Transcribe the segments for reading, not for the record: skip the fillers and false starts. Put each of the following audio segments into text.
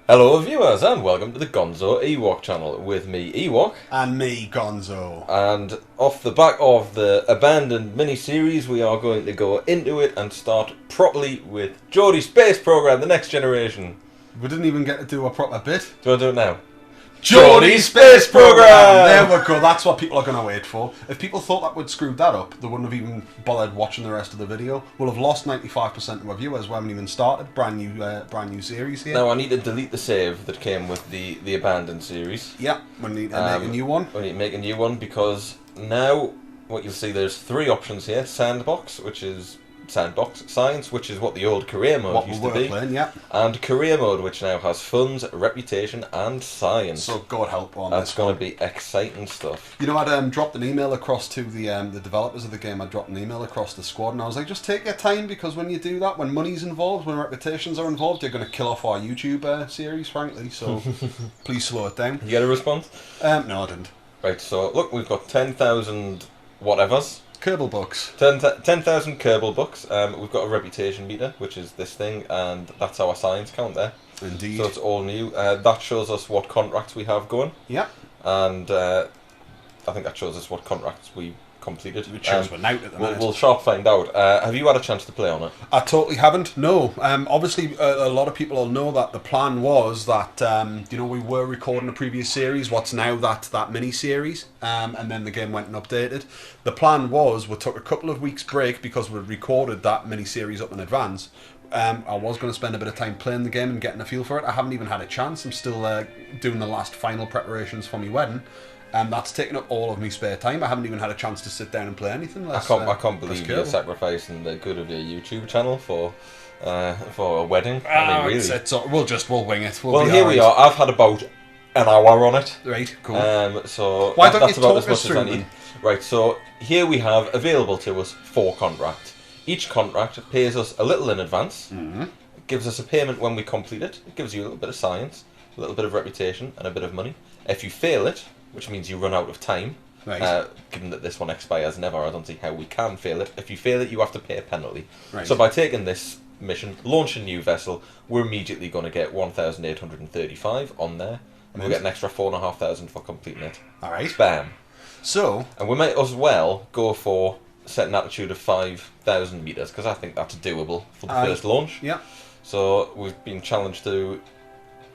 Hello viewers and welcome to the GonzoEwok channel with me Ewok and me Gonzo. And off the back of the abandoned mini-series we are going to go into it and start properly with Geordie Space Program, the next generation. We didn't even get to do a proper bit. Do you want to do it now? Geordie Space Program! There we go, that's what people are going to wait for. If people thought that would screw that up, they wouldn't have even bothered watching the rest of the video. We'll have lost 95% of our viewers. We haven't even started. Brand new series here. Now I need to delete the save that came with the abandoned series. Yeah, we need to make a new one. We need to make a new one because now what you'll see, there's three options here. Sandbox, which is Sandbox Science, which is what the old career mode used to be, playing, yeah. And career mode, which now has funds, reputation, and science. So God help on That's this going one. to be exciting stuff. You know, I'd dropped an email across to the developers of the game. I dropped an email across the squad, and I was like, just take your time, because when you do that, when money's involved, when reputations are involved, you're going to kill off our YouTube series, frankly. So please slow it down. You get a response? No, I didn't. Right. So look, we've got 10,000 whatevers. Kerbal books. 10,000 Kerbal books. We've got a reputation meter, which is this thing, and that's our science count there. Indeed. So it's all new. That shows us what contracts we have going. Yep. And I think that shows us what contracts we completed. Which shows we're out at the minute. We'll sharp find out. Have you had a chance to play on it? I totally haven't, no. Obviously, a lot of people will know that the plan was that, we were recording a previous series, what's now that mini-series, and then the game went and updated. The plan was we took a couple of weeks break because we recorded that mini-series up in advance. I was going to spend a bit of time playing the game and getting a feel for it. I haven't even had a chance. I'm still doing the last final preparations for my wedding. That's taken up all of my spare time. I haven't even had a chance to sit down and play anything. I can't believe you're sacrificing the good of your YouTube channel for a wedding. I mean, really. We'll wing it. Here we are. I've had about an hour on it. Right, cool. So why don't that's you about talk as much as I need. Right. So here we have available to us 4 contracts. Each contract pays us a little in advance. Mm-hmm. It gives us a payment when we complete it. It gives you a little bit of science, a little bit of reputation, and a bit of money. If you fail it, which means you run out of time. Right. Given that this one expires never, I don't see how we can fail it. If you fail it, you have to pay a penalty. Right. So by taking this mission, launch a new vessel, we're immediately going to get 1,835 on there, and we'll get an extra 4,500 for completing it. All right. Bam. So. And we might as well go for set an altitude of 5,000 meters because I think that's doable for the first launch. Yeah. So we've been challenged to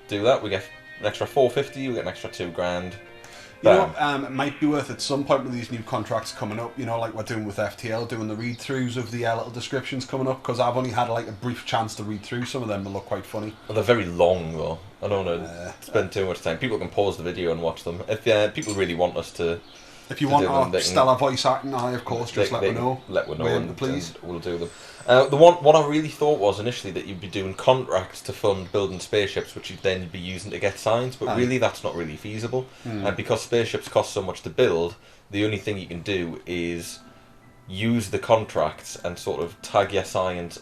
do that. We get an extra 450. We get an extra $2,000. You know, it might be worth at some point with these new contracts coming up, like we're doing with FTL, doing the read-throughs of the little descriptions coming up, because I've only had a brief chance to read through some of them. They look quite funny. Well, they're very long, though. I don't want to spend too much time. People can pause the video and watch them. If people really want us to... If you want our stellar voice acting, of course, just let me know. Let me know, please. And we'll do them. What I really thought was initially that you'd be doing contracts to fund building spaceships, which you'd then be using to get science, but really that's not really feasible. And because spaceships cost so much to build, the only thing you can do is use the contracts and sort of tag your science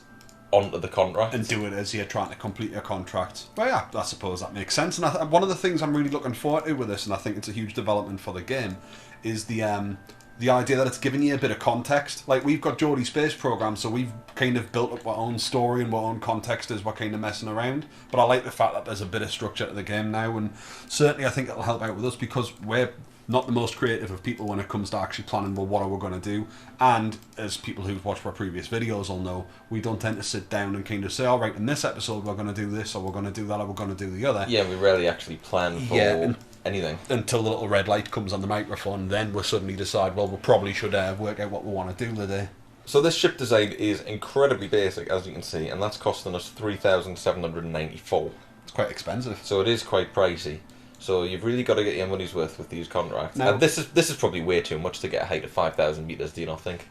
onto the contract. And do it as you're trying to complete your contract. Well, yeah, I suppose that makes sense. And one of the things I'm really looking forward to with this, and I think it's a huge development for the game, is the idea that it's giving you a bit of context. Like, we've got Geordie Space Program, so we've kind of built up our own story and our own context as we're kind of messing around. But I like the fact that there's a bit of structure to the game now, and certainly I think it'll help out with us because we're not the most creative of people when it comes to actually planning, well, what are we going to do? And as people who've watched our previous videos will know, we don't tend to sit down and kind of say, all right, in this episode we're going to do this, or we're going to do that, or we're going to do the other. Yeah, we rarely actually plan for anything. Until the little red light comes on the microphone, then we'll suddenly decide, well, we probably should work out what we want to do today. So this ship design is incredibly basic, as you can see, and that's costing us $3,794. It's quite expensive. So it is quite pricey. So you've really got to get your money's worth with these contracts. Now, and this is probably way too much to get a height of 5,000 meters. Do you not think?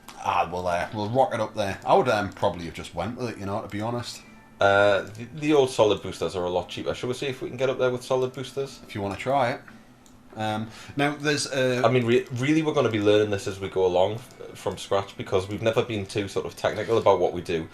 We'll rock it up there. I would probably have just went with it, to be honest. The old solid boosters are a lot cheaper. Shall we see if we can get up there with solid boosters? If you want to try it. Now there's. I mean, really, we're going to be learning this as we go along from scratch because we've never been too sort of technical about what we do.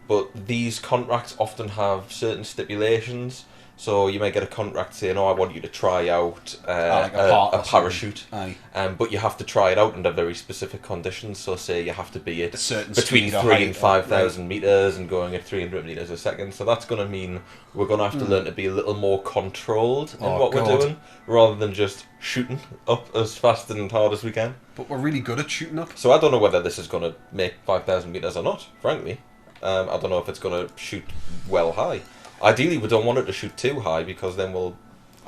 But these contracts often have certain stipulations So you may get a contract saying, "Oh, I want you to try out like a parachute," Aye. But you have to try it out under very specific conditions. So say you have to be at A certain between speed or 3 height, and 5,000 meters and going at 300 meters a second. So that's going to mean we're going to have to learn to be a little more controlled in what we're doing, rather than just shooting up as fast and hard as we can. But we're really good at shooting up. So I don't know whether this is going to make 5,000 meters or not, frankly. I don't know if it's going to shoot well high. Ideally, we don't want it to shoot too high, because then we'll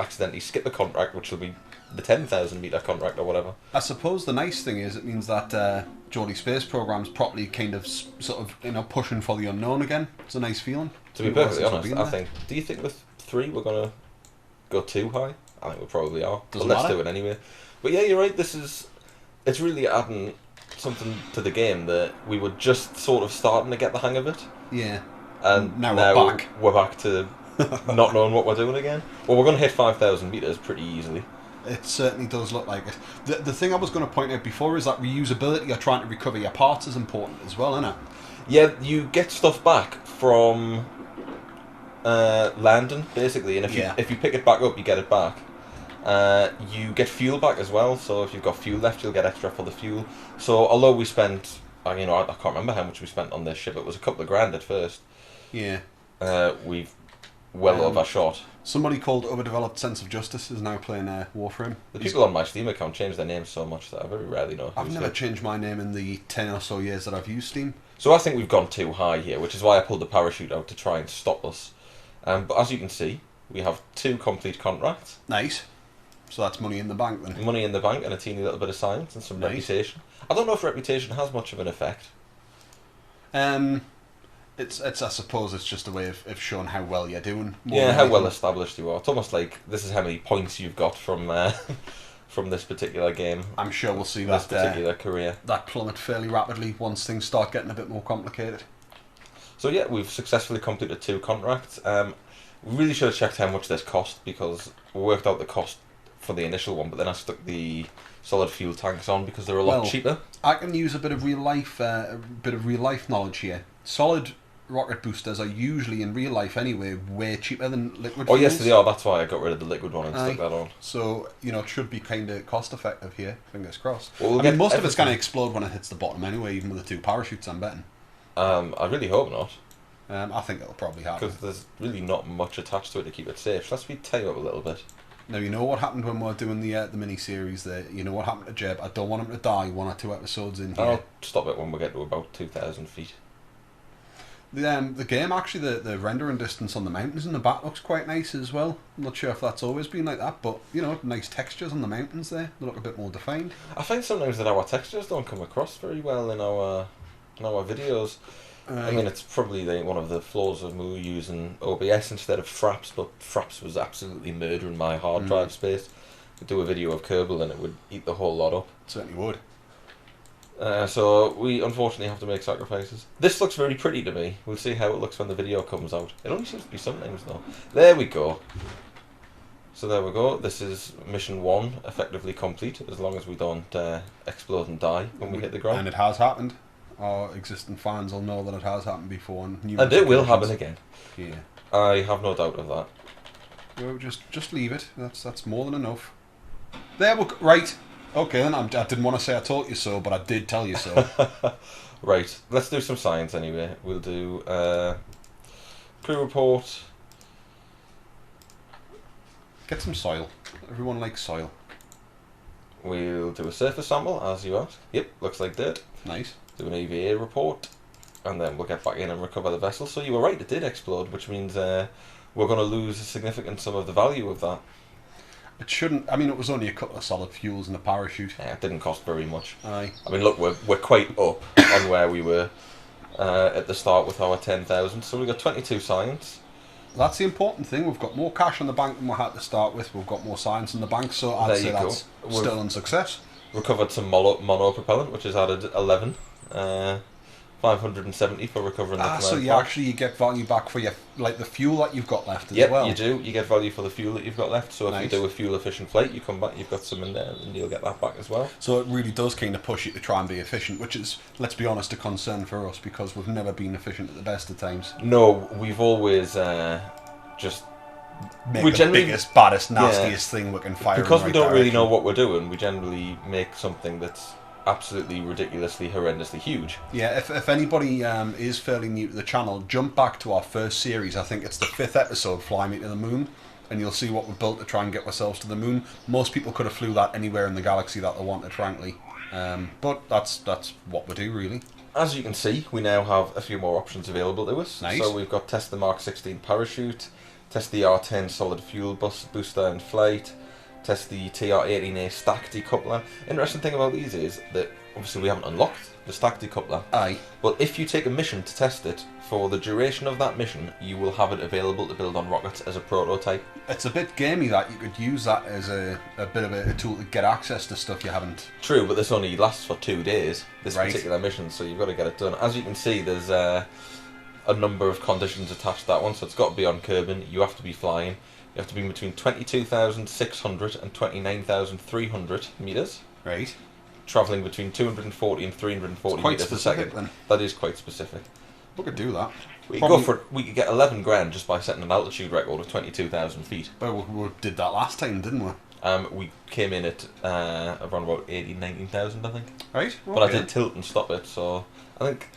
accidentally skip a contract, which will be the 10,000 meter contract or whatever. I suppose the nice thing is it means that Geordie Space Program's properly kind of sort of pushing for the unknown again. It's a nice feeling. To be perfectly honest, I think. Do you think with 3 we're going to go too high? I think we probably are. But let's do it anyway. But yeah, you're right. It's really adding something to the game that we were just sort of starting to get the hang of it. Yeah. And now we're back to not knowing what we're doing again. Well, we're going to hit 5,000 meters pretty easily. It certainly does look like it. The thing I was going to point out before is that reusability, or trying to recover your parts, is important as well, isn't it? Yeah, you get stuff back from landing, basically, and if you pick it back up, you get it back. You get fuel back as well, so if you've got fuel left, you'll get extra for the fuel. So although we spent, I can't remember how much we spent on this ship, it was a couple of grand at first. Yeah. We've well overshot. Somebody called Overdeveloped Sense of Justice is now playing Warframe. The people on my Steam account change their names so much that I very rarely know. I've never changed my name in the 10 or so years that I've used Steam. So I think we've gone too high here, which is why I pulled the parachute out to try and stop us. But as you can see, we have 2 complete contracts. Nice. So that's money in the bank then. Money in the bank and a teeny little bit of science and some reputation. I don't know if reputation has much of an effect. It's I suppose it's just a way of showing how well you're doing. How well established you are. It's almost like this is how many points you've got from from this particular game. I'm sure we'll see this particular career. That plummet fairly rapidly once things start getting a bit more complicated. So yeah, we've successfully completed 2 contracts. We really should have checked how much this cost, because we worked out the cost for the initial one, but then I stuck the solid fuel tanks on because they're a lot cheaper. I can use a bit of real life knowledge here. Solid rocket boosters are usually, in real life anyway, way cheaper than liquid fuels. Oh yes, they are. That's why I got rid of the liquid one and stuck that on. So, it should be kind of cost effective here, fingers crossed. Well, most of it's going to explode when it hits the bottom anyway, even with the 2 parachutes, I'm betting. I really hope not. I think it'll probably happen. Because there's really not much attached to it to keep it safe. So let's tie you up a little bit. Now, you know what happened when we were doing the mini-series there? You know what happened to Jeb? I don't want him to die 1 or 2 episodes in here. I'll stop it when we get to about 2,000 feet. The game, actually, the rendering distance on the mountains in the back looks quite nice as well. I'm not sure if that's always been like that, but, nice textures on the mountains there. They look a bit more defined. I find sometimes that our textures don't come across very well in our videos. I mean, it's probably one of the flaws of me using OBS instead of Fraps, but Fraps was absolutely murdering my hard drive space. I'd do a video of Kerbal and it would eat the whole lot up. It certainly would. So we unfortunately have to make sacrifices. This looks very pretty to me. We'll see how it looks when the video comes out. It only seems to be sometimes though. There we go. So there we go. This is mission 1 effectively complete, as long as we don't explode and die when we hit the ground. And it has happened. Our existing fans will know that it has happened before. And it will happen again. Yeah. I have no doubt of that. Well, just leave it. That's more than enough. There we go. Right. Okay, then I didn't want to say I told you so, but I did tell you so. Right. Let's do some science anyway. We'll do crew report. Get some soil. Everyone likes soil. We'll do a surface sample, as you asked. Yep, looks like dirt. Nice. Do an EVA report, and then we'll get back in and recover the vessel. So you were right, it did explode, which means we're going to lose a significant sum of the value of that. It shouldn't. I mean, it was only a couple of solid fuels and a parachute. Yeah, it didn't cost very much. Aye. I mean, look, we're quite up on where we were at the start with our 10,000. So we got 22 science. That's the important thing. We've got more cash in the bank than we had to start with. We've got more science in the bank, so I'd say that's still a success. Recovered some mono propellant, which has added 11. 570 for recovering the command so you get value back for the fuel that you've got left as well. You do. You get value for the fuel that you've got left. So if you do a fuel efficient flight, you come back, you've got some in there, and you'll get that back as well. So it really does kind of push you to try and be efficient, which is, let's be honest, a concern for us because we've never been efficient at the best of times. No, we've always just make We the generally- biggest, baddest, nastiest thing we can fire. Because in we the right don't really direction. know what we're doing, we generally make something that's absolutely ridiculously, horrendously huge. Yeah, if anybody is fairly new to the channel, jump back to our first series. I think it's the 5th episode, Fly Me to the Moon, and you'll see what we built to try and get ourselves to the moon. Most people could have flew that anywhere in the galaxy that they wanted, frankly. But that's what we do, really. As you can see, we now have a few more options available to us. Nice. So we've got test the Mark 16 parachute, test the R10 solid fuel booster in flight, test the TR-18A stack decoupler. Interesting thing about these is that obviously we haven't unlocked the stack decoupler. Aye. But if you take a mission to test it, for the duration of that mission, you will have it available to build on rockets as a prototype. It's a bit gamey that you could use that as a bit of a tool to get access to stuff you haven't. True, but this only lasts for 2 days, this Right. particular mission, so you've got to get it done. As you can see, there's a number of conditions attached to that one, so it's got to be on Kerbin, you have to be flying, you have to be between 22,600 and 29,300 metres, Right. travelling between 240 and 340 It's quite metres a specific, second. then. That is quite specific. We could do that. We could Probably- go for we could get 11 grand just by setting an altitude record of 22,000 feet. But we did that last time, didn't we? We came in at around about 18, 19,000, I think. Right. But I okay. did tilt and stop it, so I think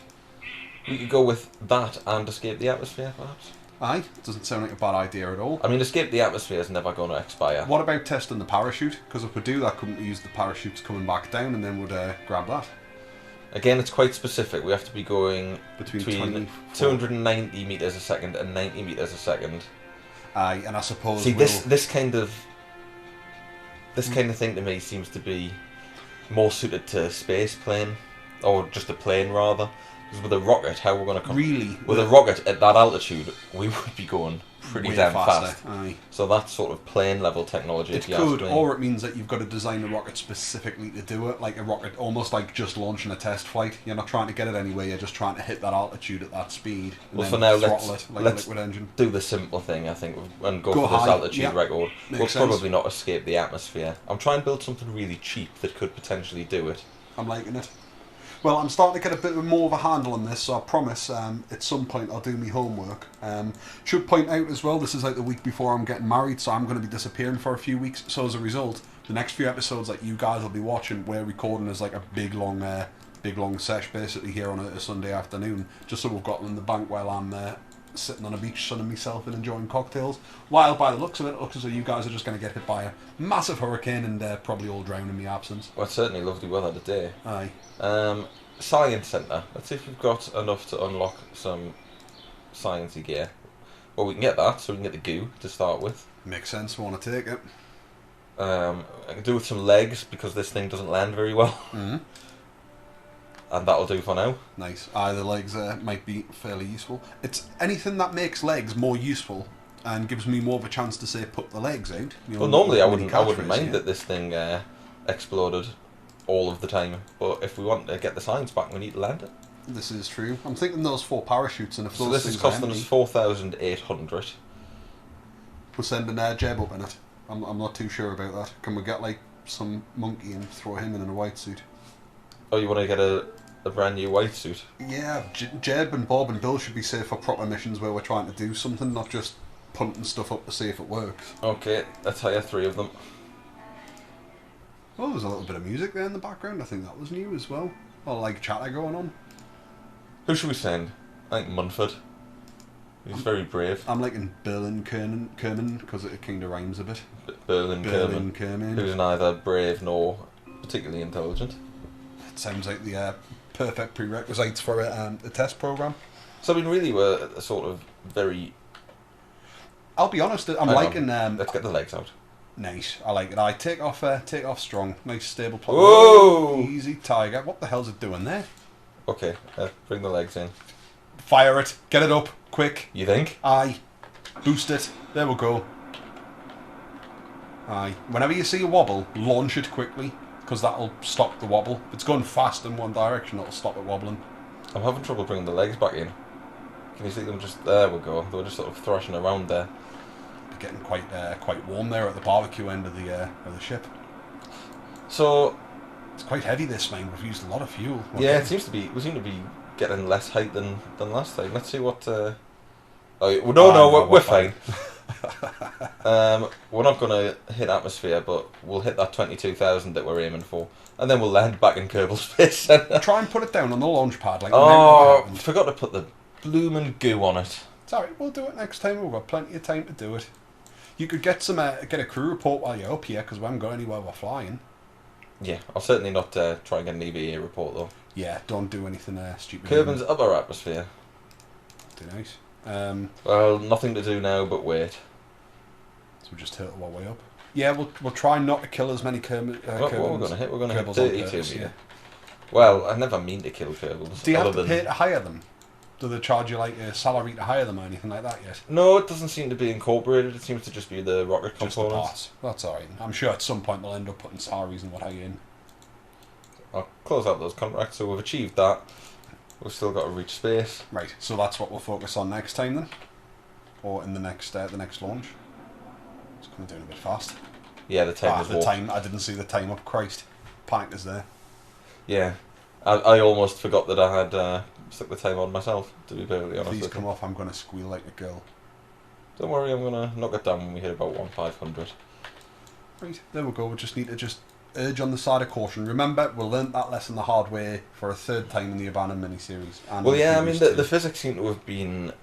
we could go with that and escape the atmosphere, perhaps. Aye. Doesn't sound like a bad idea at all. I mean, escape the atmosphere is never going to expire. What about testing the parachute? Because if we do that, couldn't we use the parachutes coming back down and then we'd grab that? Again, it's quite specific. We have to be going Between between 24 290 metres a second and 90 metres a second. Aye, and I suppose See, we'll... this kind of thing to me seems to be more suited to a space plane, or just a plane rather. Because with a rocket, how we're going to come? Really? With a rocket at that altitude, we would be going pretty way damn faster. fast. Aye. So that's sort of plane level technology. It if you ask could, me. or it means that you've got to design a rocket specifically to do it, like a rocket, almost like just launching a test flight. You're not trying to get it anywhere, you're just trying to hit that altitude at that speed. And Well, then for now, throttle let's it like let's a liquid engine. do the simple thing, I think, and go Go for this high, altitude yeah. record. Makes We'll sense. probably not escape the atmosphere. I'm trying to build something really cheap that could potentially do it. I'm liking it. Well, I'm starting to get a bit more of a handle on this, so I promise at some point I'll do my homework. Should point out as well, this is like the week before I'm getting married, so I'm going to be disappearing for a few weeks. So as a result, the next few episodes that you guys will be watching, we're recording as like a big long sesh basically here on a Sunday afternoon, just so we've got them in the bank while I'm sitting on a beach sunning myself and enjoying cocktails. While by the looks of it looks as though you guys are just going to get hit by a massive hurricane and probably all drown in my absence. Well, it's certainly lovely weather today. Aye. Science Centre. Let's see if we've got enough to unlock some sciencey gear. Well, we can get that, so we can get the goo to start with. Makes sense, I want to take it. I can do with some legs, because this thing doesn't land very well. Mm-hmm. And that'll do for now. Nice. Aye, the legs might be fairly useful. It's anything that makes legs more useful and gives me more of a chance to say put the legs out. You know, Well, normally I mini wouldn't catchphrase, mind yeah. that this thing exploded all of the time, but if we want to get the science back, we need to land it. This is true. I'm thinking those 4 parachutes, and if So those this things is costing are us empty, 4,800. we're sending Jeb up in it. I'm not too sure about that. Can we get like some monkey and throw him in a white suit? Oh, you want to get a brand new white suit? Yeah, Jeb and Bob and Bill should be safe for proper missions where we're trying to do something, not just punting stuff up to see if it works. Okay, let's hire 3 of them. Oh, there's a little bit of music there in the background. I think that was new as well. Or like chatter going on. Who should we send? I think Munford. He's very brave. I'm liking Berlin Kerman because it kind of rhymes a bit. Berlin Kerman, Kerman. who's neither brave nor particularly intelligent. It sounds like the perfect prerequisites for a test program. So I mean, really, we're a sort of very. I'll be honest, I'm Hang on, liking. let's get the legs out. Nice, I like it. I take off strong. Nice stable plot. Whoa! Easy tiger. What the hell's it doing there? Okay, bring the legs in. Fire it. Get it up. Quick. You think? Aye. Boost it. There we go. Aye. Whenever you see a wobble, launch it quickly, because that'll stop the wobble. If it's going fast in one direction, it'll stop it wobbling. I'm having trouble bringing the legs back in. Can you see them just... There we go. They were just sort of thrashing around there. They're getting quite warm there at the barbecue end of the ship. So... It's quite heavy this time. We've used a lot of fuel. Yeah, it seems to be... We seem to be getting less height than last time. Let's see what... Oh, well, no, we're fine. We're not going to hit atmosphere, but we'll hit that 22,000 that we're aiming for, and then we'll land back in Kerbal Space Center. Try and put it down on the launch pad. Like Forgot to put the bloomin' goo on it. It's alright, we'll do it next time. We've got plenty of time to do it. You could get get a crew report while you're up here, because we haven't got anywhere we're flying. Yeah, I'll certainly not try and get an EVA report, though. Yeah, don't do anything stupid. Kerbin's upper atmosphere. Too nice. Well, nothing to do now but wait. So we'll just hurtle our way up. Yeah, we'll try not to kill as many Kerbals. What are we going to hit? We're going to hit Kerbals 32 here. Well, I never mean to kill Kerbals. Do you have to pay to hire them? Do they charge you like a salary to hire them or anything like that yet? No, it doesn't seem to be incorporated. It seems to just be the rocket Just the components. parts. That's alright. I'm sure at some point they'll end up putting salaries and what have you in. I'll close out those contracts. So we've achieved that. We've still got to reach space. Right, so that's what we'll focus on next time then? Or in the next launch? It's coming down a bit fast. Yeah, the time was warped. I didn't see the time up. Christ. Panic is there. Yeah. I almost forgot that I had stuck the time on myself, to be perfectly honest. Please come off, I'm going to squeal like a girl. Don't worry, I'm going to knock it down when we hit about 1,500. Right, there we go. We just need to just urge on the side of caution. Remember, we learnt that lesson the hard way for a third time in the Abandoned miniseries. Well, yeah, I mean, the physics seem to have been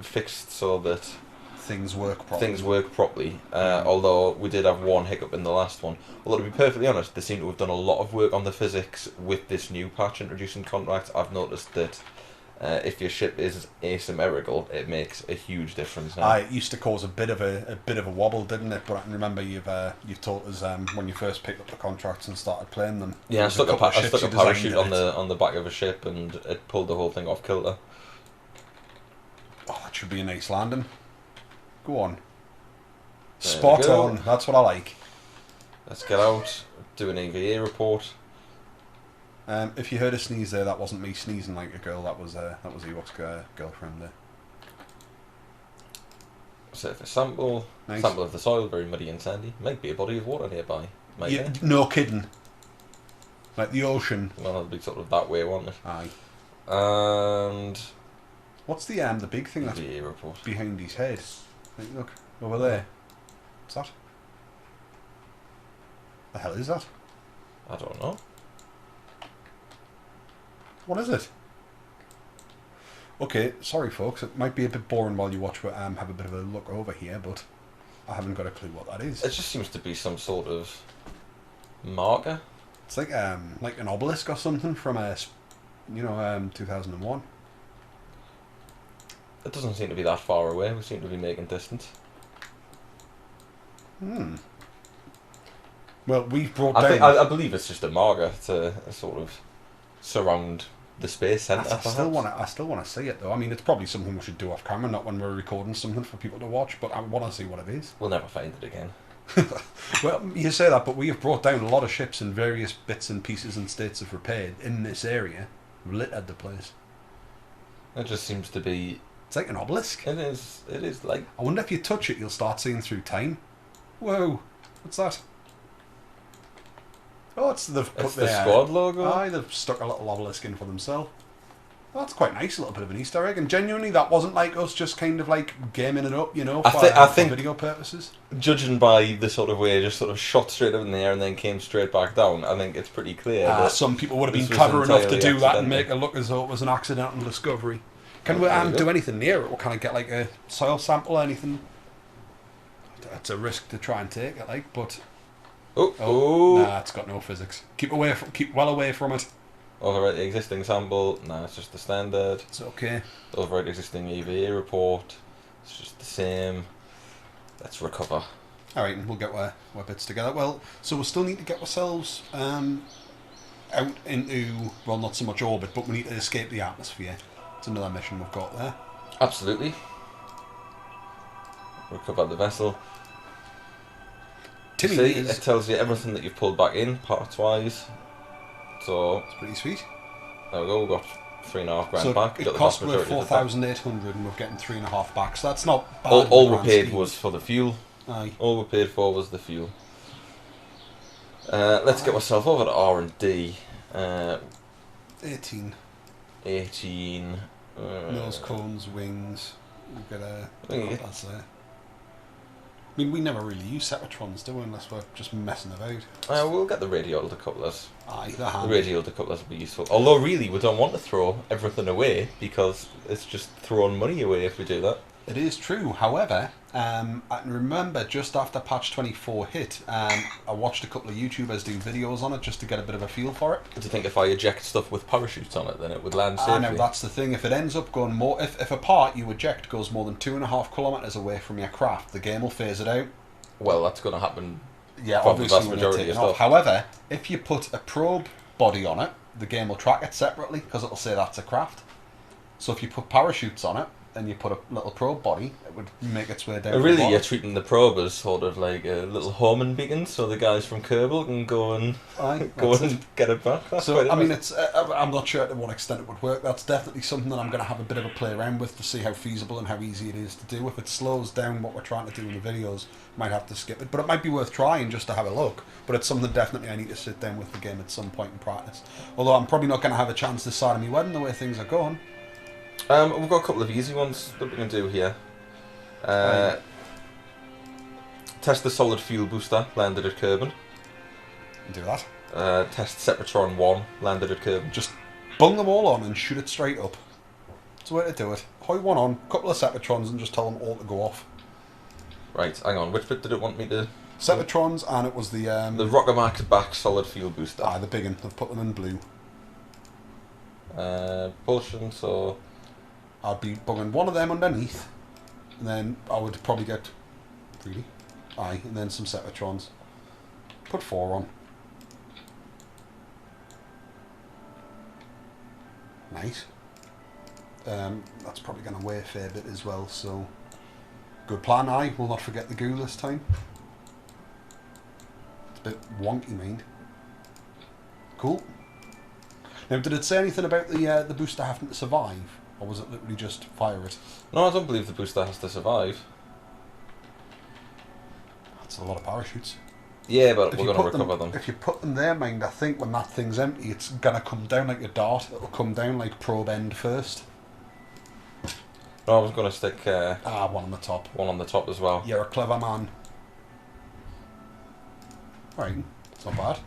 fixed so that things work properly. Although we did have one hiccup in the last one. Although, to be perfectly honest, they seem to have done a lot of work on the physics with this new patch introducing contracts. I've noticed that if your ship is asymmetrical, it makes a huge difference now. It used to cause a bit of a wobble, didn't it? But I can remember you've taught us when you first picked up the contracts and started playing them. Yeah, I stuck a parachute on the back of a ship and it pulled the whole thing off kilter. Oh, that should be a nice landing. Go on. Spot on. That's what I like. Let's get out. Do an EVA report. If you heard a sneeze there, that wasn't me sneezing like a girl. That was Ewok's girlfriend there. Surface sample. Nice. Sample of the soil, very muddy and sandy. Might be a body of water nearby. No kidding. Like the ocean. Well, it'll be sort of that way, won't it? Aye. And what's the big thing that's EVA report behind his head? Look over there. What's that? The hell is that? I don't know. What is it? Okay, sorry folks, it might be a bit boring while you watch, but have a bit of a look over here, but I haven't got a clue what that is. It just seems to be some sort of marker. It's like an obelisk or something from 2001. It doesn't seem to be that far away. We seem to be making distance. Well, we've brought down... I believe it's just a marker to sort of surround the space centre. I still want to see it though. I mean, it's probably something we should do off camera, not when we're recording something for people to watch. But I want to see what it is. We'll never find it again. Well, you say that, but we have brought down a lot of ships in various bits and pieces and states of repair in this area. We've littered the place. It just seems to be... It's like an obelisk. It is like... I wonder if you touch it, you'll start seeing through time. Whoa, what's that? Oh, it's the squad logo. Aye, they've stuck a little obelisk in for themselves. Well, that's quite nice, a little bit of an Easter egg. And genuinely, that wasn't like us just kind of like gaming it up, for video purposes. Judging by the sort of way it just sort of shot straight up in the air and then came straight back down, I think it's pretty clear. Some people would have been clever enough to do that and make it look as though it was an accidental discovery. Can we do anything near it? Or can I get like a soil sample or anything? That's a risk to try and take, but... Nah, it's got no physics. Keep well away from it. Overwrite the existing sample. Nah, it's just the standard. It's okay. Overwrite existing EVA report. It's just the same. Let's recover. Alright, and we'll get our bits together. Well, so we'll still need to get ourselves out into, well, not so much orbit, but we need to escape the atmosphere. It's another mission we've got there. Absolutely. Recover the vessel. See, it tells you everything that you've pulled back in, parts-wise. So it's pretty sweet. There we go, we've got $3,500 back. It cost me 4,800 and we're getting 3.5 back, so that's not bad. All we paid was for the fuel. Aye. All we paid for was the fuel. Let's get myself over to R&D. 18. Nose cones, wings. We've got that's there. I mean, we never really use Separatrons, do we, unless we're just messing about. We'll get the radial decouplers. Aye, the radial decouplers will be useful. Although, really, we don't want to throw everything away, because it's just throwing money away if we do that. It is true. However, I can remember just after patch 24 hit, I watched a couple of YouTubers do videos on it just to get a bit of a feel for it. Do you think if I eject stuff with parachutes on it, then it would land safely? I know, that's the thing. If it ends up going more... If a part you eject goes more than 2.5 kilometres away from your craft, the game will phase it out. Well, that's going to happen for the vast majority of stuff. However, if you put a probe body on it, the game will track it separately, because it'll say that's a craft. So if you put parachutes on it, and you put a little probe body, it would make its way down. Really, you're treating the probe as sort of like a little homing beacon, so the guys from Kerbal can go and get it back. That's so I mean, it's I'm not sure to what extent it would work. That's definitely something that I'm going to have a bit of a play around with to see how feasible and how easy it is to do. If it slows down what we're trying to do in the videos, might have to skip it, but it might be worth trying just to have a look. But it's something definitely I need to sit down with the game at some point in practice. Although I'm probably not going to have a chance this side of my wedding the way things are going. We've got a couple of easy ones that we can do here. Test the solid fuel booster, landed at Kerbin. Do that. Test Sepratron 1, landed at Kerbin. Just bung them all on and shoot it straight up. That's the way to do it. Hoi one on, couple of Separatrons and just tell them all to go off. Right, hang on, which bit did it want me to... Separatrons, and it was the... the Rocket Max back solid fuel booster. The big one. They've put them in blue. Propulsion, so... I'd be bunging one of them underneath, and then I would probably get... Really? Aye, and then some Separatrons. Put 4 on. Nice. That's probably going to weigh a fair bit as well, so... Good plan, aye. We'll not forget the goo this time. It's a bit wonky, mind. Cool. Now, did it say anything about the booster having to survive? Or was it literally just fire it? No, I don't believe the booster has to survive. That's a lot of parachutes. Yeah, but we're going to recover them. If you put them there, mind, I think when that thing's empty, it's going to come down like a dart. It'll come down like probe end first. No, I was going to stick... one on the top. One on the top as well. You're a clever man. Right, it's not bad.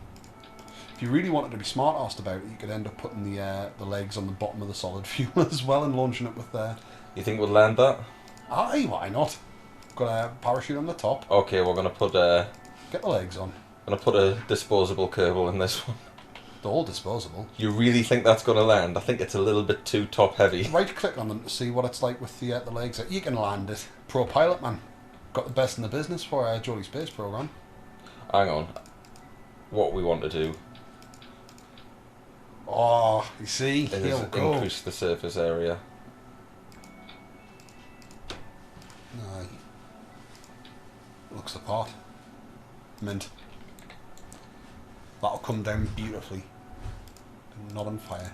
If you really wanted to be smart-assed about it, you could end up putting the legs on the bottom of the solid fuel as well and launching it with the... You think we'll land that? Aye, why not? Got a parachute on the top. Okay, we're going to put Get the legs on. Going to put a disposable Kerbal in this one. They're all disposable. You really think that's going to land? I think it's a little bit too top-heavy. Right-click on them to see what it's like with the legs. You can land it. Pro pilot, man. Got the best in the business for our Geordie Space Program. Hang on. What we want to do... Oh, you see? Here we go. Increase the surface area. Aye. Looks the part. Mint. That'll come down beautifully. Not on fire.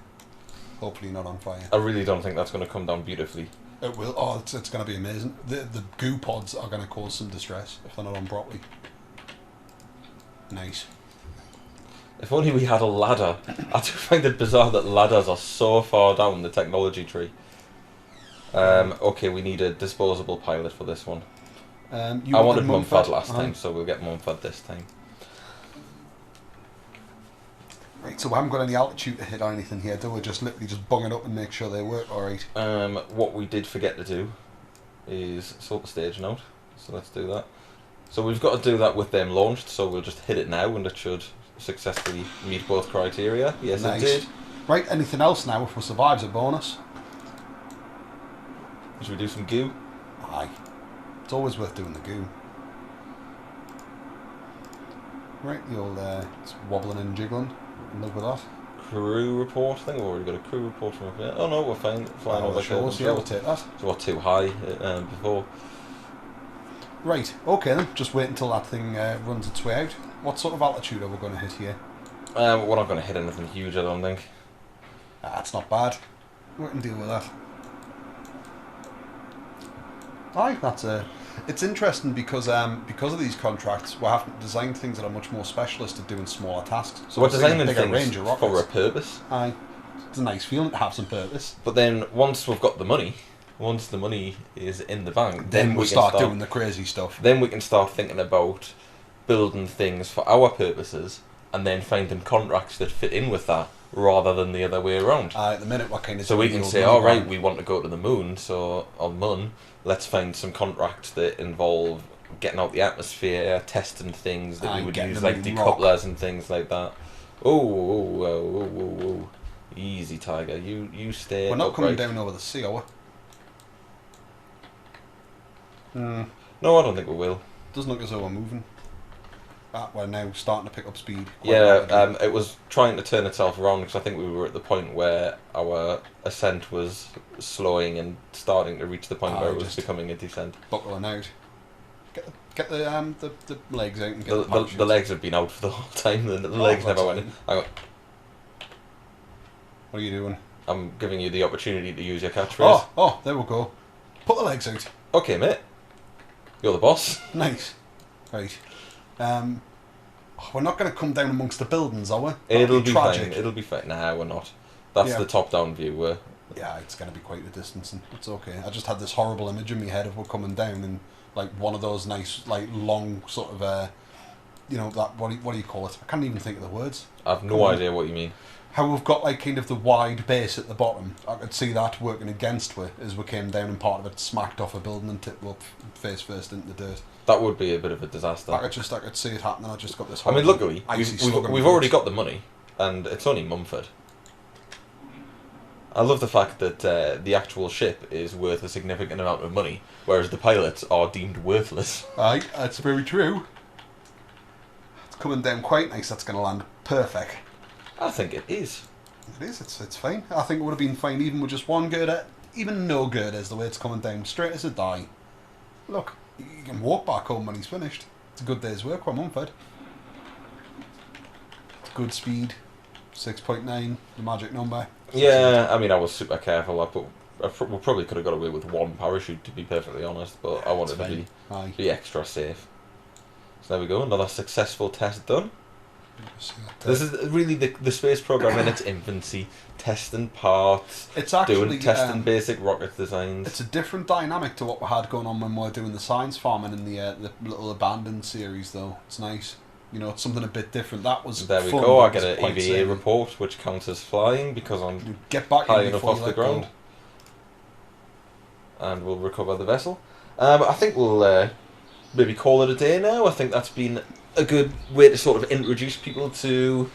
Hopefully not on fire. I really don't think that's going to come down beautifully. It will. Oh, it's going to be amazing. The goo pods are going to cause some distress if they're not on properly. Nice. If only we had a ladder. I do find it bizarre that ladders are so far down the technology tree. Okay, we need a disposable pilot for this one. I wanted Mumford last time, so we'll get Mumford this time. Right, so we haven't got any altitude to hit or anything here, do we? Just literally just bung it up and make sure they work alright. What we did forget to do is sort the stage note, so let's do that. So we've got to do that with them launched, so we'll just hit it now and it should successfully meet both criteria. Yes, nice. It did. Right, anything else now? If we survive's a bonus. Should we do some goo? Aye. It's always worth doing the goo. Right, the old it's wobbling and jiggling. In love with that. Crew report. I think we've already got a crew report from up here. Oh no, we're flying over Kerbal. Yeah, we'll take that. So we're too high before. Right, okay then. Just wait until that thing runs its way out. What sort of altitude are we going to hit here? We're not going to hit anything huge, I don't think. That's not bad. We can deal with that. Aye, that's it's interesting because of these contracts, we're having to design things that are much more specialist at doing smaller tasks. So we're designing things for a purpose. Aye, it's a nice feeling to have some purpose. But then once we've got the money, once the money is in the bank, Then we we can start doing the crazy stuff. Then we can start thinking about building things for our purposes, and then finding contracts that fit in with that, rather than the other way around. At the minute, what kind of So we can say, all right, we want to go to the moon, so on Mun, let's find some contracts that involve getting out the atmosphere, testing things that we would use, like decouplers and things like that. Oh, easy, Tiger. You stay. We're not coming down over the sea, are we? No, I don't think we will. Doesn't look as though we're moving. We're now starting to pick up speed. Yeah, it was trying to turn itself around because I think we were at the point where our ascent was slowing and starting to reach the point where it was becoming a descent. Buckling out. Get the legs out and get the legs have been out for the whole time. The legs never went in. What are you doing? I'm giving you the opportunity to use your catchphrase. Oh, there we go. Put the legs out. Okay, mate. You're the boss. Nice. Right. We're not going to come down amongst the buildings, are we? It'll be tragic. Fine. It'll be fine. Nah, we're not. That's the top-down view. Yeah, it's going to be quite a distance, and it's okay. I just had this horrible image in my head of we're coming down and like one of those nice, like long sort of, that what do you call it? I can't even think of the words. I've no idea what you mean. How we've got like kind of the wide base at the bottom. I could see that working against us as we came down, and part of it smacked off a building and tipped up face first into the dirt. That would be a bit of a disaster. I could see it happening. I just got this. I mean, luckily we've already got the money, and it's only Mumford. I love the fact that the actual ship is worth a significant amount of money, whereas the pilots are deemed worthless. Aye, that's very true. It's coming down quite nice. That's going to land perfect. I think it is. It is. It's fine. I think it would have been fine even with just one girder. Even no girders, the way it's coming down, straight as a die. Look, you can walk back home when he's finished. It's a good day's work for Mumford. It's good speed. 6.9, the magic number. Yeah, I mean, I was super careful. We probably could have got away with one parachute, to be perfectly honest, but I wanted to be extra safe. So there we go, another successful test done. This is really the space program in its infancy, testing parts, it's actually testing basic rocket designs. It's a different dynamic to what we had going on when we were doing the science farming in the little abandoned series, though. It's nice. It's something a bit different. That was there. We fun, go. I get an EVA report, which counts as flying because I'm high enough off the ground, and we'll recover the vessel. I think we'll maybe call it a day now. I think that's been a good way to sort of introduce people to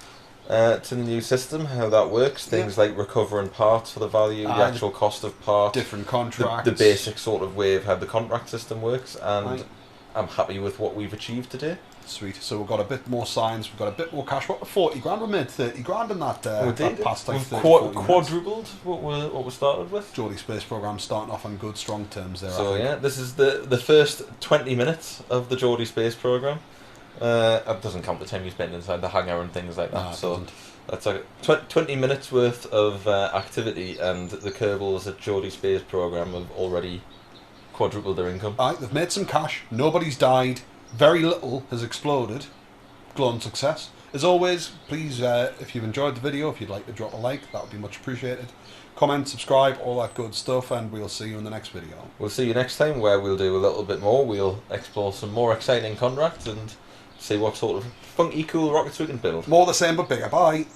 the new system, how that works. Things like recovering parts for the value, the actual cost of parts, different contracts, the basic sort of way of how the contract system works, and I'm happy with what we've achieved today. Sweet. So we've got a bit more science, we've got a bit more cash. What, 40 grand? We made 30 grand in that, that past like 30, quadrupled what we started with. Geordie Space Program starting off on good, strong terms there. So yeah, this is the first 20 minutes of the Geordie Space Program. That doesn't count the time you spend inside the hangar and things like that. So that's like 20 minutes worth of activity, and the Kerbals at Geordie Space Program have already quadrupled their income. They've made some cash. Nobody's died. Very little has exploded. Glowing success. As always, please, if you've enjoyed the video, if you'd like to drop a like, that would be much appreciated. Comment, subscribe, all that good stuff, and we'll see you in the next video. We'll see you next time, where we'll do a little bit more. We'll explore some more exciting contracts and see what sort of funky, cool rockets we can build. More the same, but bigger. Bye.